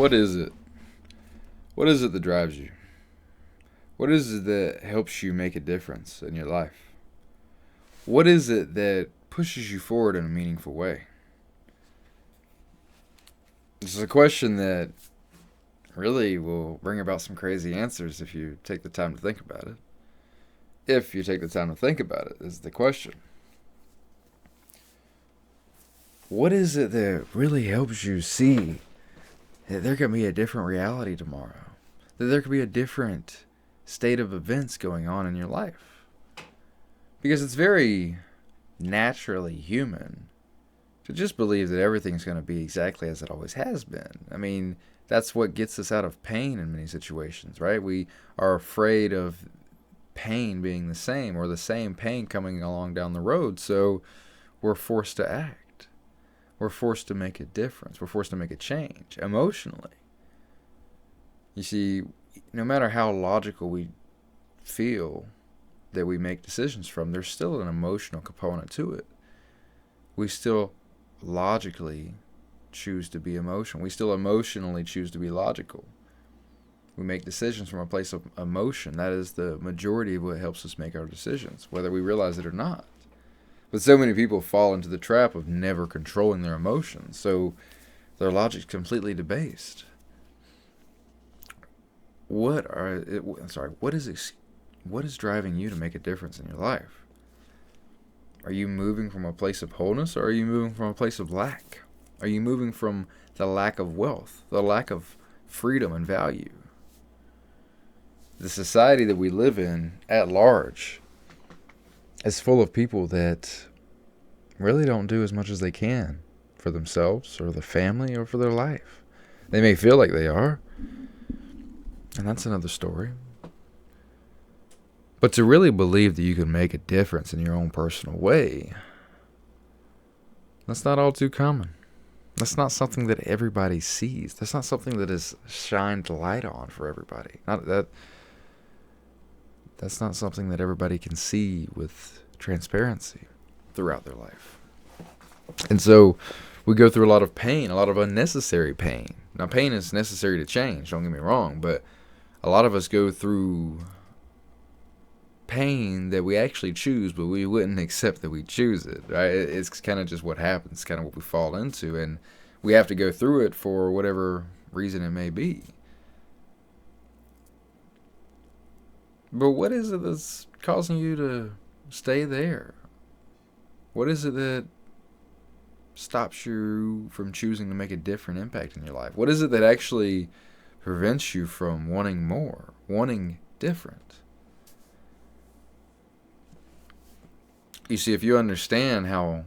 What is it? What is it that drives you? What is it that helps you make a difference in your life? What is it that pushes you forward in a meaningful way? This is a question that really will bring about some crazy answers if you take the time to think about it. If you take the time to think about it, is the question. What is it that really helps you see that there could be a different reality tomorrow? That there could be a different state of events going on in your life? Because it's very naturally human to just believe that everything's going to be exactly as it always has been. I mean, that's what gets us out of pain in many situations, right? We are afraid of pain being the same or the same pain coming along down the road, so we're forced to act. We're forced to make a difference. We're forced to make a change emotionally. You see, no matter how logical we feel that we make decisions from, there's still an emotional component to it. We still logically choose to be emotional. We still emotionally choose to be logical. We make decisions from a place of emotion. That is the majority of what helps us make our decisions, whether we realize it or not. But so many people fall into the trap of never controlling their emotions, so their logic's completely debased. What is driving you to make a difference in your life? Are you moving from a place of wholeness, or are you moving from a place of lack? Are you moving from the lack of wealth, the lack of freedom and value? The society that we live in at large is full of people that really don't do as much as they can for themselves or the family or for their life. They may feel like they are, and that's another story. But to really believe that you can make a difference in your own personal way, that's not all too common. That's not something that everybody sees. That's not something that is shined light on for everybody. That's not something that everybody can see with transparency throughout their life. And so we go through a lot of pain, a lot of unnecessary pain. Now, pain is necessary to change, don't get me wrong, but a lot of us go through pain that we actually choose, but we wouldn't accept that we choose it, right? It's kind of just what happens, kind of what we fall into, and we have to go through it for whatever reason it may be. But what is it that's causing you to stay there? What is it that stops you from choosing to make a different impact in your life? What is it that actually prevents you from wanting more, wanting different? You see, if you understand how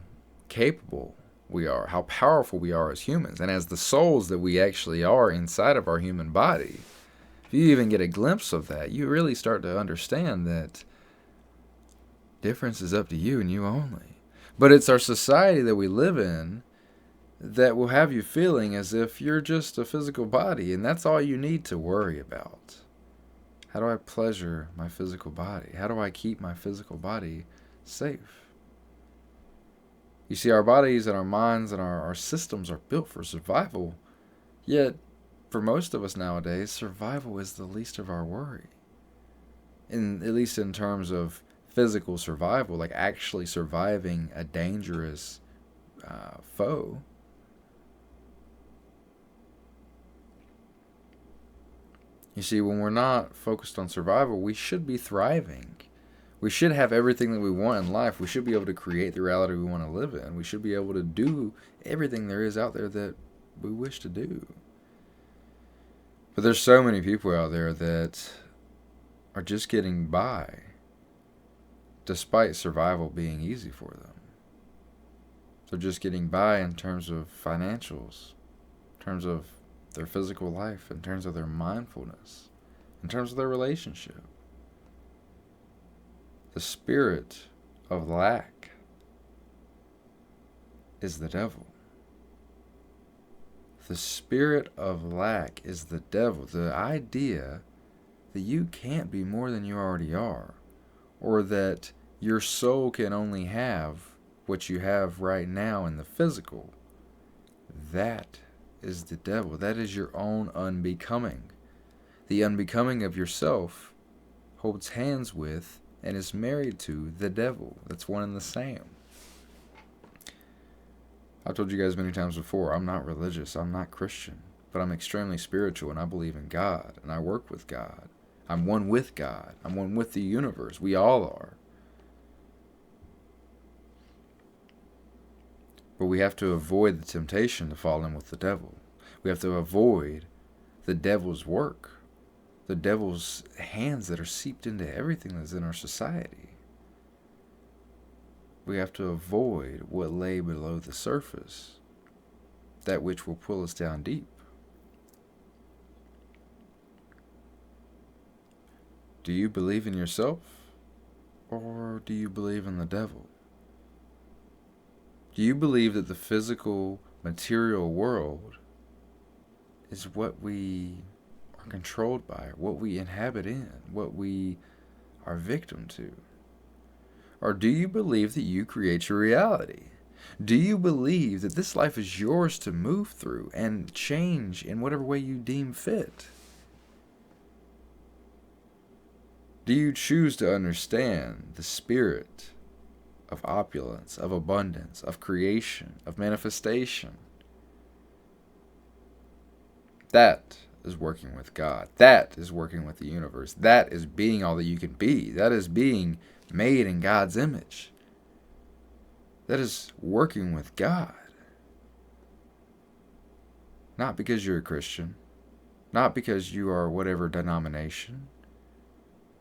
capable we are, how powerful we are as humans, and as the souls that we actually are inside of our human body, if you even get a glimpse of that, you really start to understand that difference is up to you and you only. But it's our society that we live in that will have you feeling as if you're just a physical body, and that's all you need to worry about. How do I pleasure my physical body? How do I keep my physical body safe? You see, our bodies and our minds and our systems are built for survival, yet for most of us nowadays, survival is the least of our worry. At least in terms of physical survival, like actually surviving a dangerous foe. You see, when we're not focused on survival, we should be thriving. We should have everything that we want in life. We should be able to create the reality we want to live in. We should be able to do everything there is out there that we wish to do. But there's so many people out there that are just getting by despite survival being easy for them. They're just getting by in terms of financials, in terms of their physical life, in terms of their mindfulness, in terms of their relationship. The spirit of lack is the devil. The spirit of lack is the devil. The idea that you can't be more than you already are, or that your soul can only have what you have right now in the physical, that is the devil. That is your own unbecoming. The unbecoming of yourself holds hands with and is married to the devil. That's one and the same. I've told you guys many times before, I'm not religious, I'm not Christian, but I'm extremely spiritual, and I believe in God, and I work with God. I'm one with God. I'm one with the universe. We all are. But we have to avoid the temptation to fall in with the devil. We have to avoid the devil's work, the devil's hands that are seeped into everything that's in our society. We have to avoid what lay below the surface, that which will pull us down deep. Do you believe in yourself, or do you believe in the devil? Do you believe that the physical, material world is what we are controlled by, what we inhabit in, what we are victim to? Or do you believe that you create your reality? Do you believe that this life is yours to move through and change in whatever way you deem fit? Do you choose to understand the spirit of opulence, of abundance, of creation, of manifestation? That is working with God. That is working with the universe. That is being all that you can be. That is being made in God's image. That is working with God. Not because you're a Christian, not because you are whatever denomination,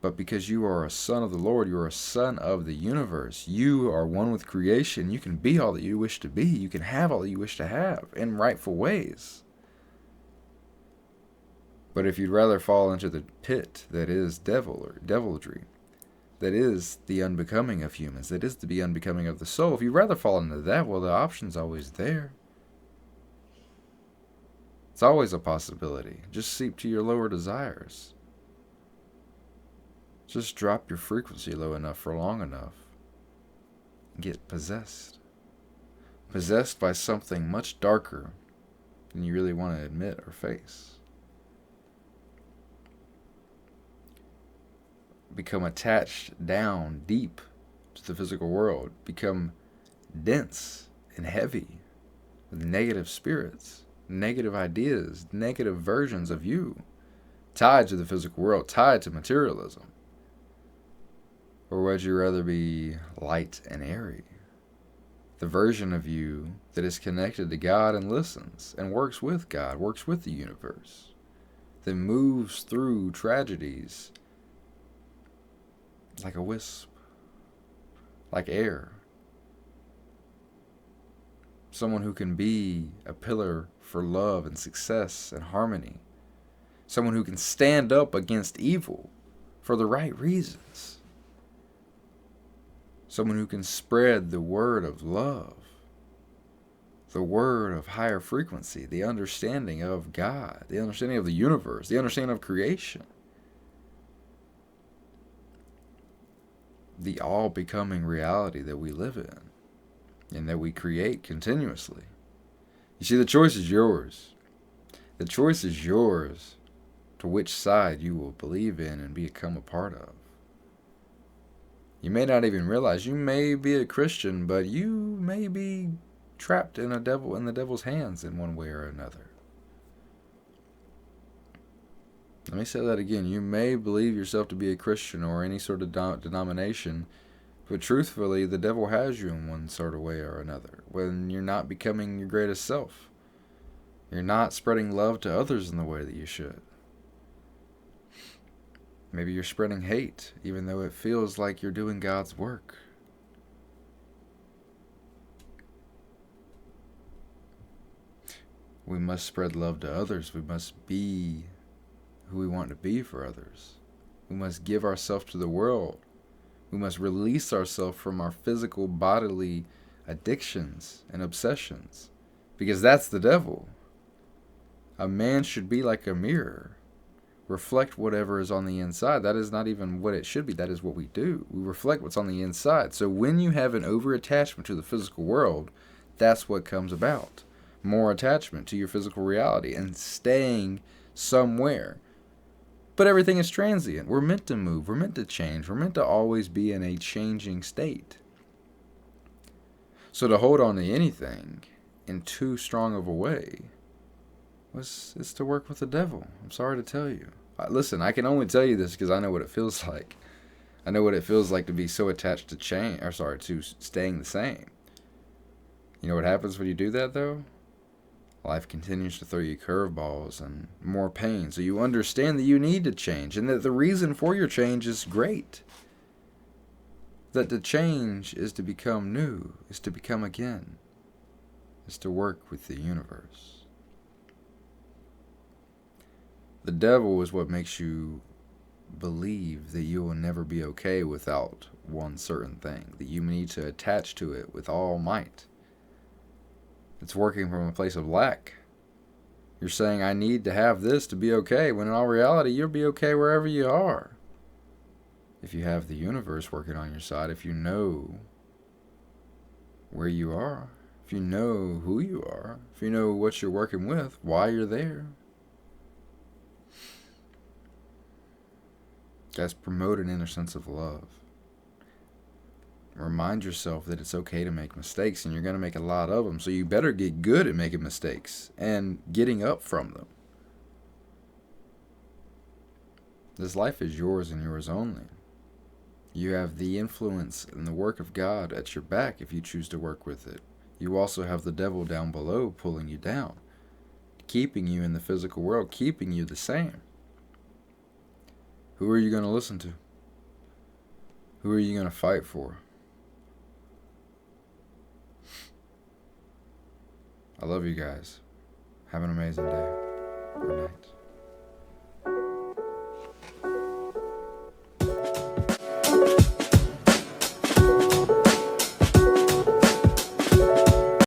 but because you are a son of the Lord. You are a son of the universe. You are one with creation. You can be all that you wish to be. You can have all that you wish to have in rightful ways. But if you'd rather fall into the pit that is devil or devilry, that is the unbecoming of humans, that is to be unbecoming of the soul, if you'd rather fall into that, well, the option's always there. It's always a possibility. Just seep to your lower desires. Just drop your frequency low enough for long enough and get possessed. Possessed by something much darker than you really want to admit or face. Become attached down deep to the physical world. Become dense and heavy with negative spirits, negative ideas, negative versions of you, tied to the physical world, tied to materialism. Or would you rather be light and airy? The version of you that is connected to God and listens and works with God, works with the universe, that moves through tragedies like a wisp, like air. Someone who can be a pillar for love and success and harmony. Someone who can stand up against evil for the right reasons. Someone who can spread the word of love, the word of higher frequency, the understanding of God, the understanding of the universe, the understanding of creation. The all-becoming reality that we live in and that we create continuously. You see, the choice is yours. The choice is yours to which side you will believe in and become a part of. You may not even realize you may be a Christian, but you may be trapped in the devil's hands in one way or another. Let me say that again. You may believe yourself to be a Christian or any sort of denomination, but truthfully, the devil has you in one sort of way or another. When you're not becoming your greatest self, you're not spreading love to others in the way that you should. Maybe you're spreading hate, even though it feels like you're doing God's work. We must spread love to others. We must be who we want to be for others. We must give ourselves to the world. We must release ourselves from our physical, bodily addictions and obsessions, because that's the devil. A man should be like a mirror. Reflect whatever is on the inside. That is not even what it should be. That is what we do. We reflect what's on the inside. So when you have an over-attachment to the physical world, that's what comes about. more attachment to your physical reality and staying somewhere. But everything is transient. We're meant to move. We're meant to change. We're meant to always be in a changing state. So to hold on to anything in too strong of a way is to work with the devil. I'm sorry to tell you. Listen, I can only tell you this because I know what it feels like. I know what it feels like to be so attached to to staying the same. You know what happens when you do that, though? Life continues to throw you curveballs and more pain, so you understand that you need to change and that the reason for your change is great. That the change is to become new, is to become again, is to work with the universe. The devil is what makes you believe that you will never be okay without one certain thing, that you need to attach to it with all might. It's working from a place of lack. You're saying, I need to have this to be okay, when in all reality, you'll be okay wherever you are. If you have the universe working on your side, if you know where you are, if you know who you are, if you know what you're working with, why you're there. Guys, promote an inner sense of love. Remind yourself that it's okay to make mistakes, and you're going to make a lot of them, so you better get good at making mistakes and getting up from them. This life is yours and yours only. You have the influence and the work of God at your back if you choose to work with it. You also have the devil down below pulling you down, keeping you in the physical world, keeping you the same. Who are you going to listen to? Who are you going to fight for? I love you guys. Have an amazing day. Good night.